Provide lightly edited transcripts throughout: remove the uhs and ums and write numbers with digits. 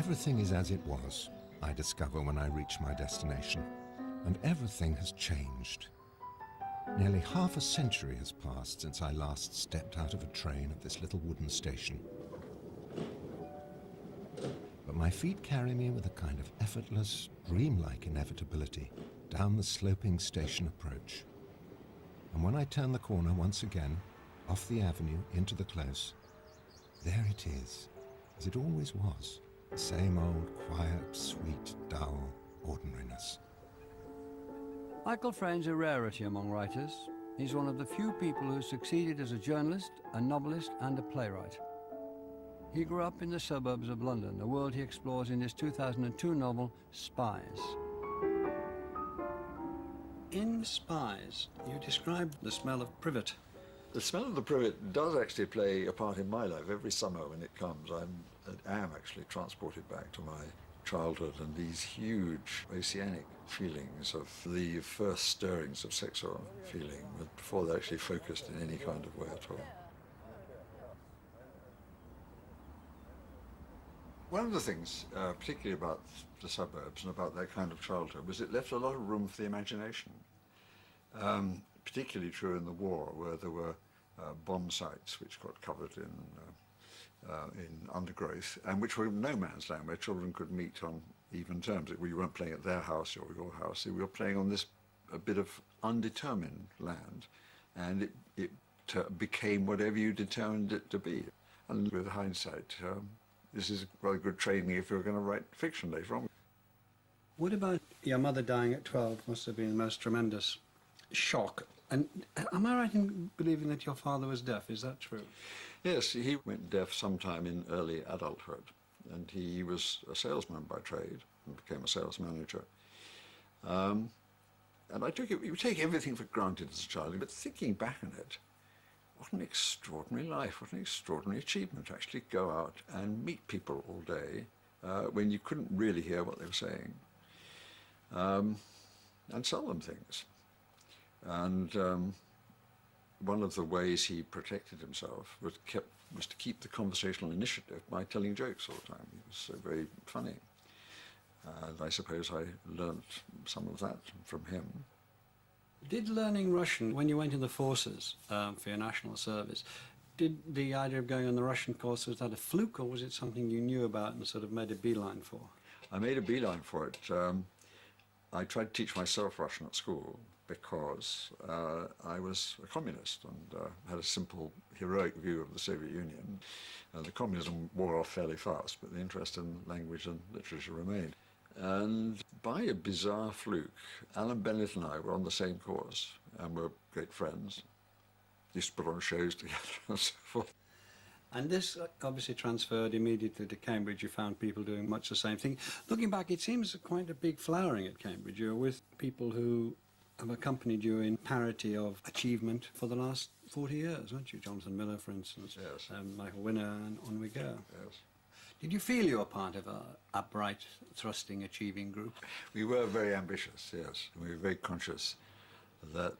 Everything is as it was, I discover when I reach my destination, and everything has changed. Nearly half a century has passed since I last stepped out of a train at this little wooden station. But my feet carry me with a kind of effortless, dreamlike inevitability down the sloping station approach. And when I turn the corner once again, off the avenue into the close, there it is, as it always was, the same old quiet, sweet, dull ordinariness. Michael Frayn's a rarity among writers. He's one of the few people who succeeded as a journalist, a novelist, and a playwright. He grew up in the suburbs of London, a world he explores in his 2002 novel, Spies. In Spies, you describe the smell of privet. The smell of the privet does actually play a part in my life. Every summer when it comes, I am actually transported back to my childhood and these huge oceanic feelings of the first stirrings of sexual feeling before they're actually focused in any kind of way at all. One of the things, particularly about the suburbs and about that kind of childhood, was it left a lot of room for the imagination. Particularly true in the war, where there were bomb sites which got covered in undergrowth, and which were no man's land, where children could meet on even terms. We weren't playing at their house or your house. We were playing on this a bit of undetermined land, and it became whatever you determined it to be. And with hindsight, this is rather good training if you're going to write fiction later on. What about your mother dying at 12? Must have been the most tremendous shock. And am I right in believing that your father was deaf? Is that true? Yes, he went deaf sometime in early adulthood, and he was a salesman by trade and became a sales manager. And you take everything for granted as a child, but thinking back on it, what an extraordinary life, what an extraordinary achievement to actually go out and meet people all day when you couldn't really hear what they were saying, and sell them things. And one of the ways he protected himself was to keep the conversational initiative by telling jokes all the time. He was so very funny. And I suppose I learnt some of that from him. Did learning Russian, when you went in the forces for your national service, did the idea of going on the Russian course, was that a fluke, or was it something you knew about and sort of made a beeline for? I made a beeline for it. I tried to teach myself Russian at school because I was a communist and had a simple, heroic view of the Soviet Union. The communism wore off fairly fast, but the interest in language and literature remained. And by a bizarre fluke, Alan Bennett and I were on the same course and were great friends. Used to put on shows together and so forth. And this obviously transferred immediately to Cambridge. You found people doing much the same thing. Looking back, it seems quite a big flowering at Cambridge. You're with people who have accompanied you in parity of achievement for the last 40 years, aren't you? Jonathan Miller, for instance. Yes. Michael Winner, and on we go. Yes. Did you feel you were part of a upright, thrusting, achieving group? We were very ambitious, yes. We were very conscious that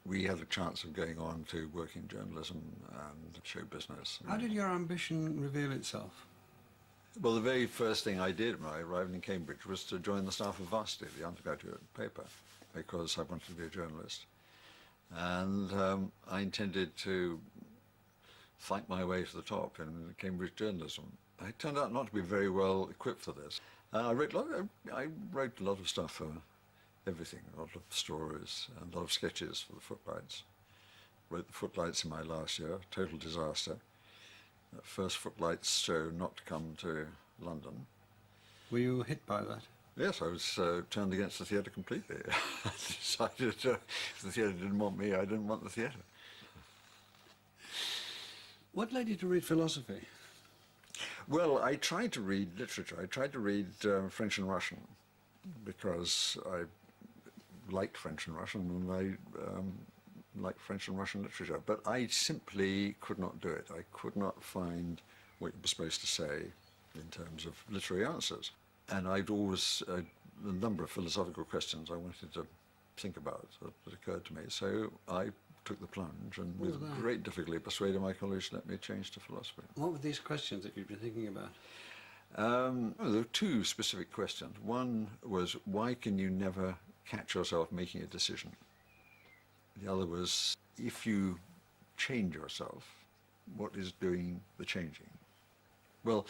we had a chance of going on to work in journalism and show business. How did your ambition reveal itself? Well, the very first thing I did when I arrived in Cambridge was to join the staff of Varsity, the undergraduate paper, because I wanted to be a journalist. And I intended to fight my way to the top in Cambridge journalism. I turned out not to be very well equipped for this. I wrote a lot of stuff for everything, a lot of stories and a lot of sketches for the Footlights. Wrote the Footlights in my last year, total disaster. First Footlights show not to come to London. Were you hit by that? Yes, I was turned against the theatre completely. I decided if the theatre didn't want me, I didn't want the theatre. What led you to read philosophy? Well, I tried to read literature. I tried to read French and Russian because I liked French and Russian, and I liked French and Russian literature. But I simply could not do it. I could not find what you were supposed to say in terms of literary answers. And I'd always, a number of philosophical questions I wanted to think about that occurred to me. So I took the plunge and with great difficulty persuaded my colleagues to let me change to philosophy. What were these questions that you've been thinking about? There were two specific questions. One was, why can you never catch yourself making a decision? The other was, if you change yourself, what is doing the changing? Well,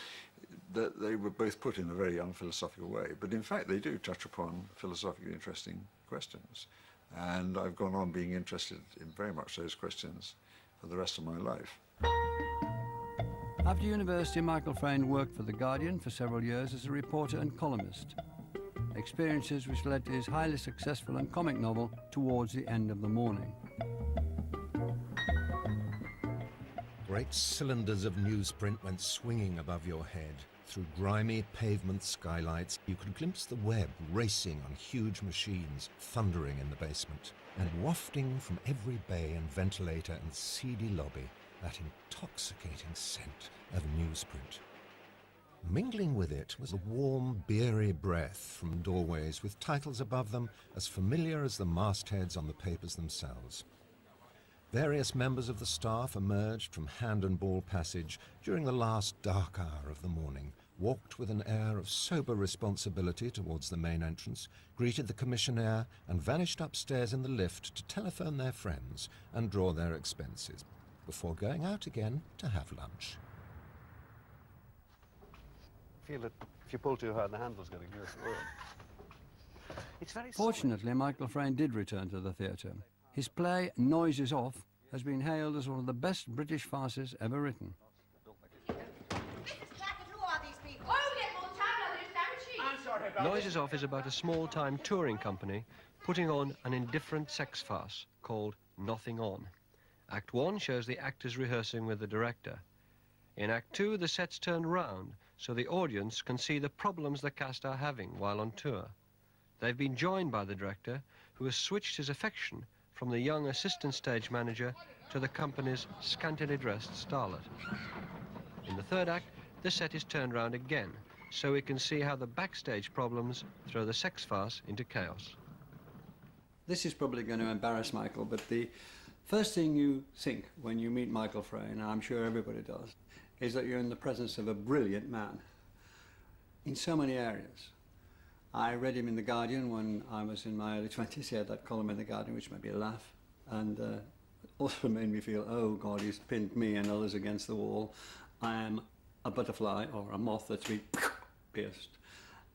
they were both put in a very unphilosophical way, but in fact they do touch upon philosophically interesting questions. And I've gone on being interested in very much those questions for the rest of my life. After university, Michael Frayn worked for The Guardian for several years as a reporter and columnist. Experiences which led to his highly successful and comic novel, Towards the End of the Morning. Great cylinders of newsprint went swinging above your head. Through grimy pavement skylights, you could glimpse the web racing on huge machines, thundering in the basement, and wafting from every bay and ventilator and seedy lobby that intoxicating scent of newsprint. Mingling with it was a warm, beery breath from doorways with titles above them as familiar as the mastheads on the papers themselves. Various members of the staff emerged from Hand and Ball Passage during the last dark hour of the morning, walked with an air of sober responsibility towards the main entrance, greeted the commissionaire, and vanished upstairs in the lift to telephone their friends and draw their expenses, before going out again to have lunch. Feel that if you pull too hard, the handle's going to give us a whirl. It's very Fortunately, Michael Frayn did return to the theatre. His play, Noise Is Off, has been hailed as one of the best British farces ever written. Noise Is Off is about a small-time touring company putting on an indifferent sex farce called Nothing On. Act 1 shows the actors rehearsing with the director. In Act 2, the set's turned round so the audience can see the problems the cast are having while on tour. They've been joined by the director, who has switched his affection from the young assistant stage manager to the company's scantily dressed starlet. In the third act, the set is turned round again, so we can see how the backstage problems throw the sex farce into chaos. This is probably going to embarrass Michael, but the first thing you think when you meet Michael Frayn, and I'm sure everybody does, is that you're in the presence of a brilliant man in so many areas. I read him in The Guardian when I was in my early 20s. He had that column in The Guardian, which made me laugh, and also made me feel, oh God, he's pinned me and others against the wall. I am a butterfly or a moth that's been pierced.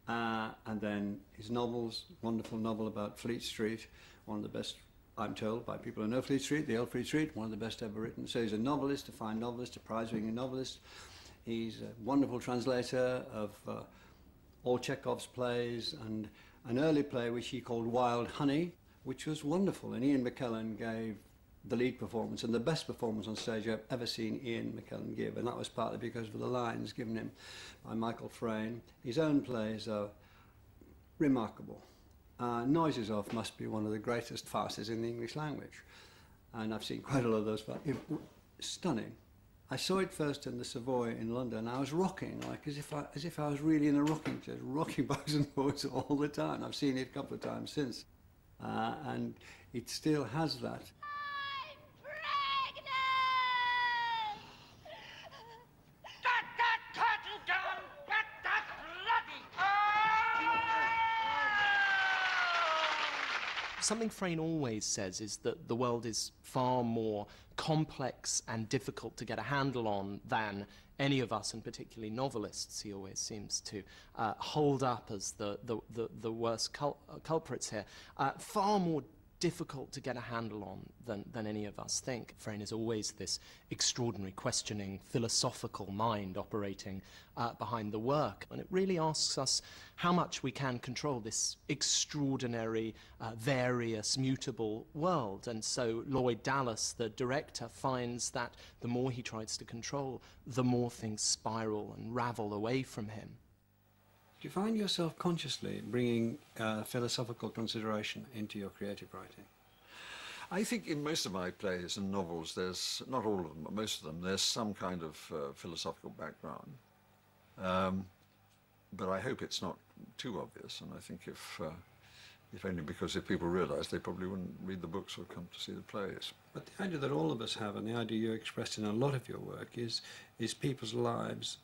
And then his novels, wonderful novel about Fleet Street, one of the best, I'm told, by people who know Fleet Street, the old Fleet Street, one of the best ever written. So he's a novelist, a fine novelist, a prize-winning novelist. He's a wonderful translator of all Chekhov's plays, and an early play which he called Wild Honey, which was wonderful. And Ian McKellen gave the lead performance, and the best performance on stage I've ever seen Ian McKellen give, and that was partly because of the lines given him by Michael Frayn. His own plays are remarkable. Noise Is Off must be one of the greatest farces in the English language, and I've seen quite a lot of those. Stunning. I saw it first in the Savoy in London. I was rocking, like as if I was really in a rocking chair, rocking backwards and forwards all the time. I've seen it a couple of times since, and it still has that. Something Frayn always says is that the world is far more complex and difficult to get a handle on than any of us, and particularly novelists, he always seems to hold up as the worst culprits here. Far more difficult to get a handle on than any of us think. Frayn is always this extraordinary, questioning, philosophical mind operating behind the work. And it really asks us how much we can control this extraordinary, various, mutable world. And so Lloyd Dallas, the director, finds that the more he tries to control, the more things spiral and ravel away from him. Do you find yourself consciously bringing philosophical consideration into your creative writing? I think in most of my plays and novels, there's, not all of them, but most of them, there's some kind of philosophical background. But I hope it's not too obvious, and I think if if only because if people realised, they probably wouldn't read the books or come to see the plays. But the idea that all of us have, and the idea you expressed in a lot of your work, is people's lives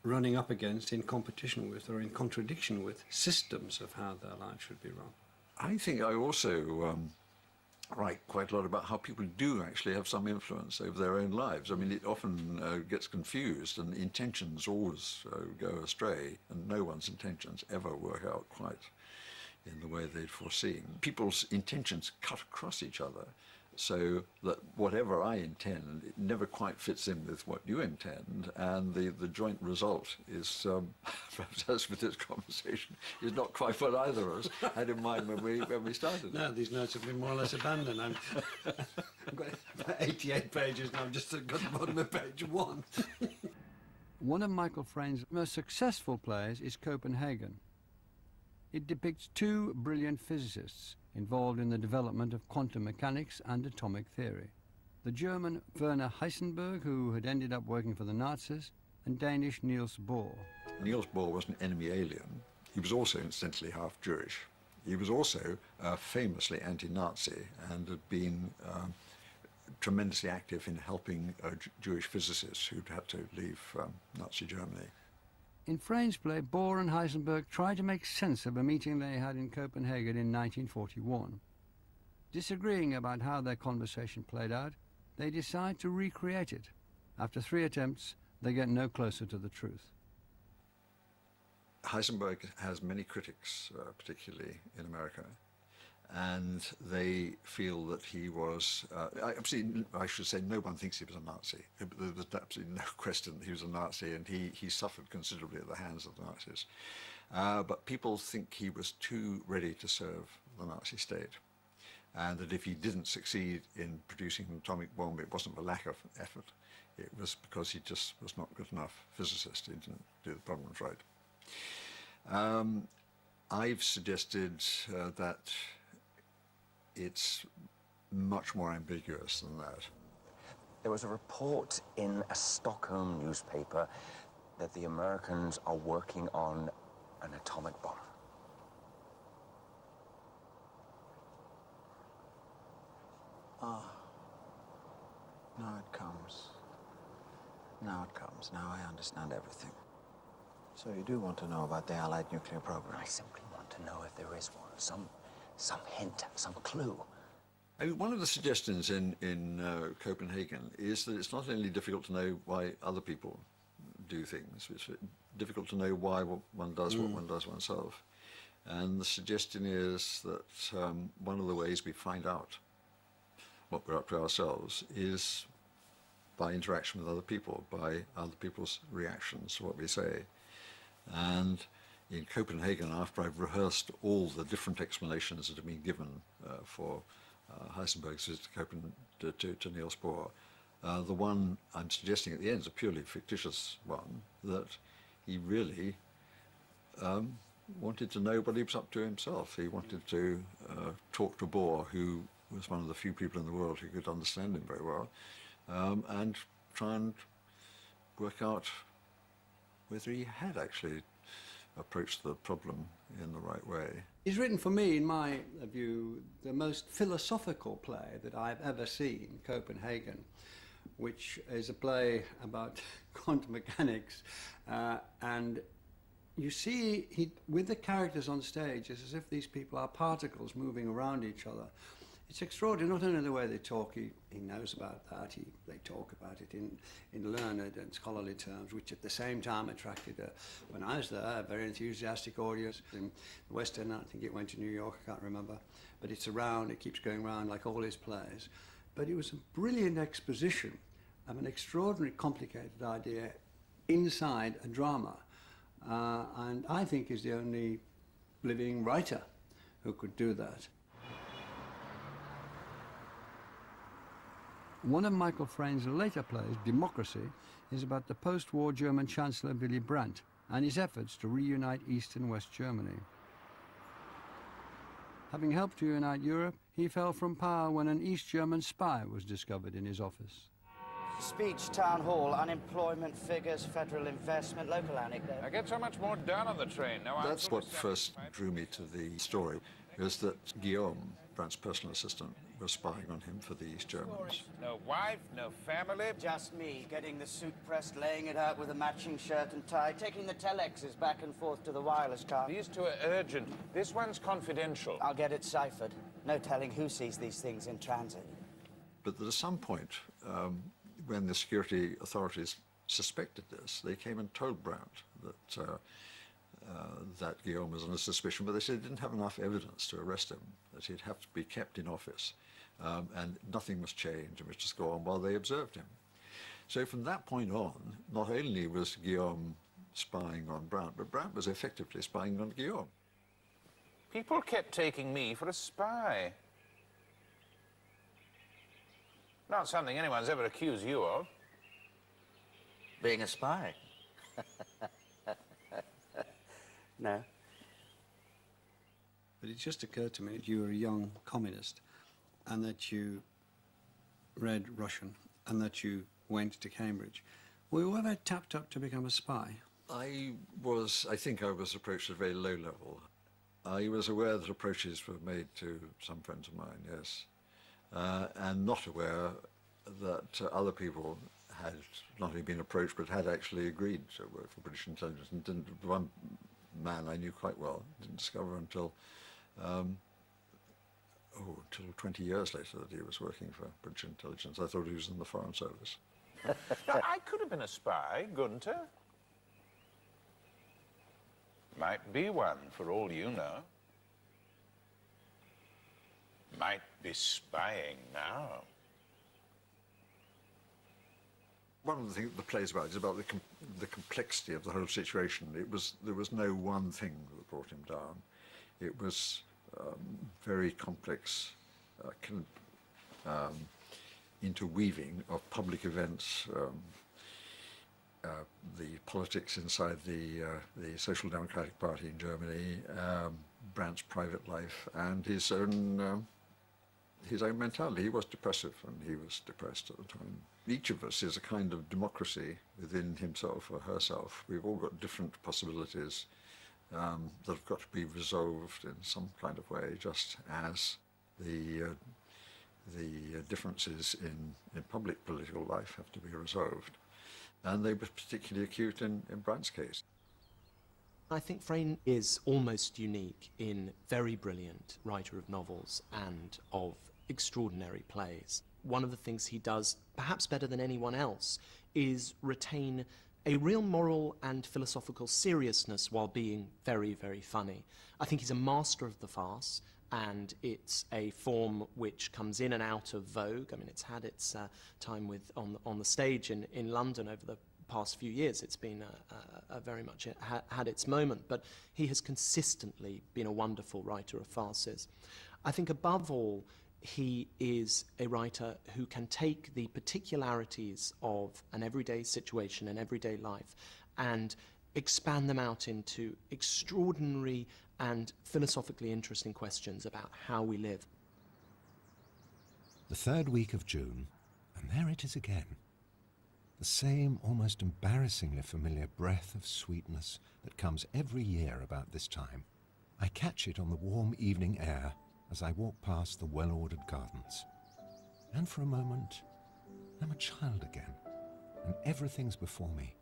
running up against, in competition with, or in contradiction with, systems of how their lives should be run. I think I also write quite a lot about how people do actually have some influence over their own lives. I mean, it often gets confused, and intentions always go astray, and no one's intentions ever work out quite in the way they'd foreseen. People's intentions cut across each other, so that whatever I intend, it never quite fits in with what you intend, and the joint result is, perhaps as with this conversation, is not quite what either of us had in mind when we started. No, these notes have been more or less abandoned. I've got about 88 pages now, I've just got the bottom of page 1. One of Michael Frayn's most successful plays is Copenhagen. It depicts two brilliant physicists involved in the development of quantum mechanics and atomic theory. The German Werner Heisenberg, who had ended up working for the Nazis, and Danish Niels Bohr. Niels Bohr was an enemy alien. He was also incidentally half Jewish. He was also famously anti-Nazi and had been tremendously active in helping Jewish physicists who'd had to leave Nazi Germany. In Frayn's play, Bohr and Heisenberg tried to make sense of a meeting they had in Copenhagen in 1941. Disagreeing about how their conversation played out, they decide to recreate it. After 3 attempts, they get no closer to the truth. Heisenberg has many critics, particularly in America, and they feel that he was, I should say no one thinks he was a Nazi. There's absolutely no question that he was a Nazi, and he suffered considerably at the hands of the Nazis. But people think he was too ready to serve the Nazi state, and that if he didn't succeed in producing an atomic bomb, it wasn't for lack of effort. It was because he just was not good enough physicist. He didn't do the problems right. I've suggested that it's much more ambiguous than that. There was a report in a Stockholm newspaper that the Americans are working on an atomic bomb. Now it comes. Now it comes. Now I understand everything. So you do want to know about the Allied nuclear program? I simply want to know if there is one. Some hint, some clue. I mean, one of the suggestions in Copenhagen is that it's not only difficult to know why other people do things, it's difficult to know why one does what one does oneself. And the suggestion is that one of the ways we find out what we're up to ourselves is by interaction with other people, by other people's reactions to what we say. And in Copenhagen, after I've rehearsed all the different explanations that have been given for Heisenberg's visit to Niels Bohr, the one I'm suggesting at the end is a purely fictitious one, that he really wanted to know what he was up to himself. He wanted to talk to Bohr, who was one of the few people in the world who could understand him very well, and try and work out whether he had actually approached the problem in the right way. He's written for me, in my view, the most philosophical play that I've ever seen, Copenhagen, which is a play about quantum mechanics. And you see, with the characters on stage, it's as if these people are particles moving around each other. It's extraordinary, not only the way they talk, he knows about that, they talk about it in learned and scholarly terms, which at the same time attracted, when I was there, a very enthusiastic audience. In the West End, I think it went to New York, I can't remember, but it's around, it keeps going around like all his plays. But it was a brilliant exposition of an extraordinarily complicated idea inside a drama, and I think is the only living writer who could do that. One of Michael Frayn's later plays, Democracy, is about the post-war German Chancellor Willy Brandt and his efforts to reunite East and West Germany. Having helped to unite Europe, he fell from power when an East German spy was discovered in his office. Speech, town hall, unemployment figures, federal investment, local anecdote. I get so much more done on the train. Now That's what first drew me to the story, was that Guillaume, Brandt's personal assistant, was spying on him for these Germans. No wife, no family. Just me, getting the suit pressed, laying it out with a matching shirt and tie, taking the telexes back and forth to the wireless car. These two are urgent. This one's confidential. I'll get it ciphered. No telling who sees these things in transit. But at some point, when the security authorities suspected this, they came and told Brandt that Guillaume was under suspicion, but they said they didn't have enough evidence to arrest him, that he'd have to be kept in office, and nothing must change and was just go on while they observed him. So from that point on, not only was Guillaume spying on Brandt, but Brandt was effectively spying on Guillaume. People kept taking me for a spy. Not something anyone's ever accused you of. Being a spy? No. But it just occurred to me that you were a young communist and that you read Russian and that you went to Cambridge. Were you ever tapped up to become a spy? I think I was approached at a very low level. I was aware that approaches were made to some friends of mine, yes, and not aware that other people had not only been approached but had actually agreed to work for British intelligence. And one man I knew quite well didn't discover until 20 years later that he was working for British intelligence. I thought he was in the Foreign Service. Now, I could have been a spy, couldn't I? Might be one, for all you know. Might be spying now. One of the things the play is about is about the complexity of the whole situation. There was no one thing that brought him down. It was very complex interweaving of public events, the politics inside the Social Democratic Party in Germany, Brandt's private life, and his own mentality. He was depressive, and he was depressed at the time. Each of us is a kind of democracy within himself or herself. We've all got different possibilities that have got to be resolved in some kind of way, just as the differences in public political life have to be resolved. And they were particularly acute in Brandt's case. I think Frayn is almost unique in very brilliant writer of novels and of extraordinary plays. One of the things he does, perhaps better than anyone else, is retain a real moral and philosophical seriousness while being very, very funny. I think he's a master of the farce, and it's a form which comes in and out of vogue. I mean, it's had its time on the stage in London over the past few years. It's been very much had its moment, but he has consistently been a wonderful writer of farces. I think above all, he is a writer who can take the particularities of an everyday situation, an everyday life, and expand them out into extraordinary and philosophically interesting questions about how we live. The third week of June, and there it is again. The same almost embarrassingly familiar breath of sweetness that comes every year about this time. I catch it on the warm evening air as I walk past the well-ordered gardens. And for a moment, I'm a child again, and everything's before me.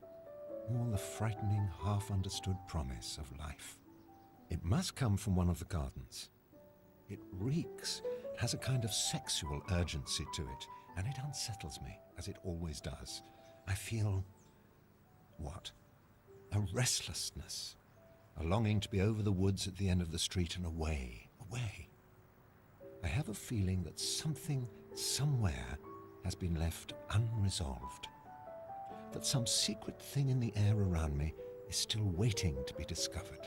All the frightening, half-understood promise of life. It must come from one of the gardens. It reeks, it has a kind of sexual urgency to it, and it unsettles me, as it always does. I feel, what? A restlessness, a longing to be over the woods at the end of the street and away, away. I have a feeling that something, somewhere, has been left unresolved. That some secret thing in the air around me is still waiting to be discovered.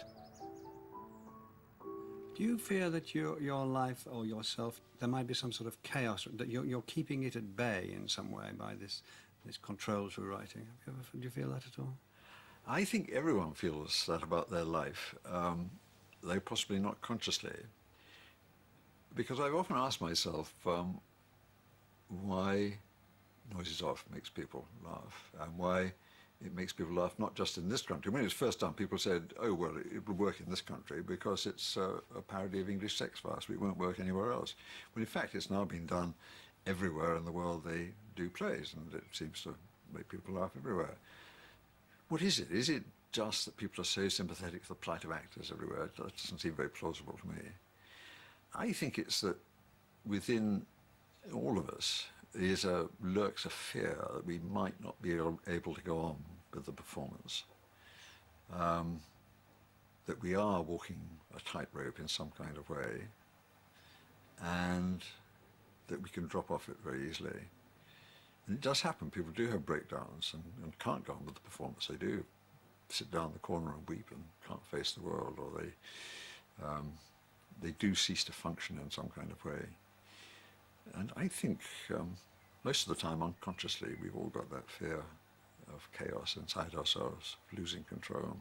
Do you fear that your life or yourself, there might be some sort of chaos, that you're keeping it at bay in some way by this control through writing? Do you feel that at all? I think everyone feels that about their life, though possibly not consciously. Because I've often asked myself why noises off makes people laugh, and why it makes people laugh not just in this country. When it was first done, people said, oh, well, it will work in this country because it's a parody of English sex farce, but it won't work anywhere else. Well, in fact, it's now been done everywhere in the world they do plays, and it seems to make people laugh everywhere. What is it? Is it just that people are so sympathetic for the plight of actors everywhere? That doesn't seem very plausible to me. I think it's that within all of us lurks a fear that we might not be able to go on with the performance, that we are walking a tightrope in some kind of way, and that we can drop off it very easily. And it does happen. People do have breakdowns and can't go on with the performance. They do sit down in the corner and weep and can't face the world, or they do cease to function in some kind of way. And I think most of the time, unconsciously, we've all got that fear of chaos inside ourselves, losing control.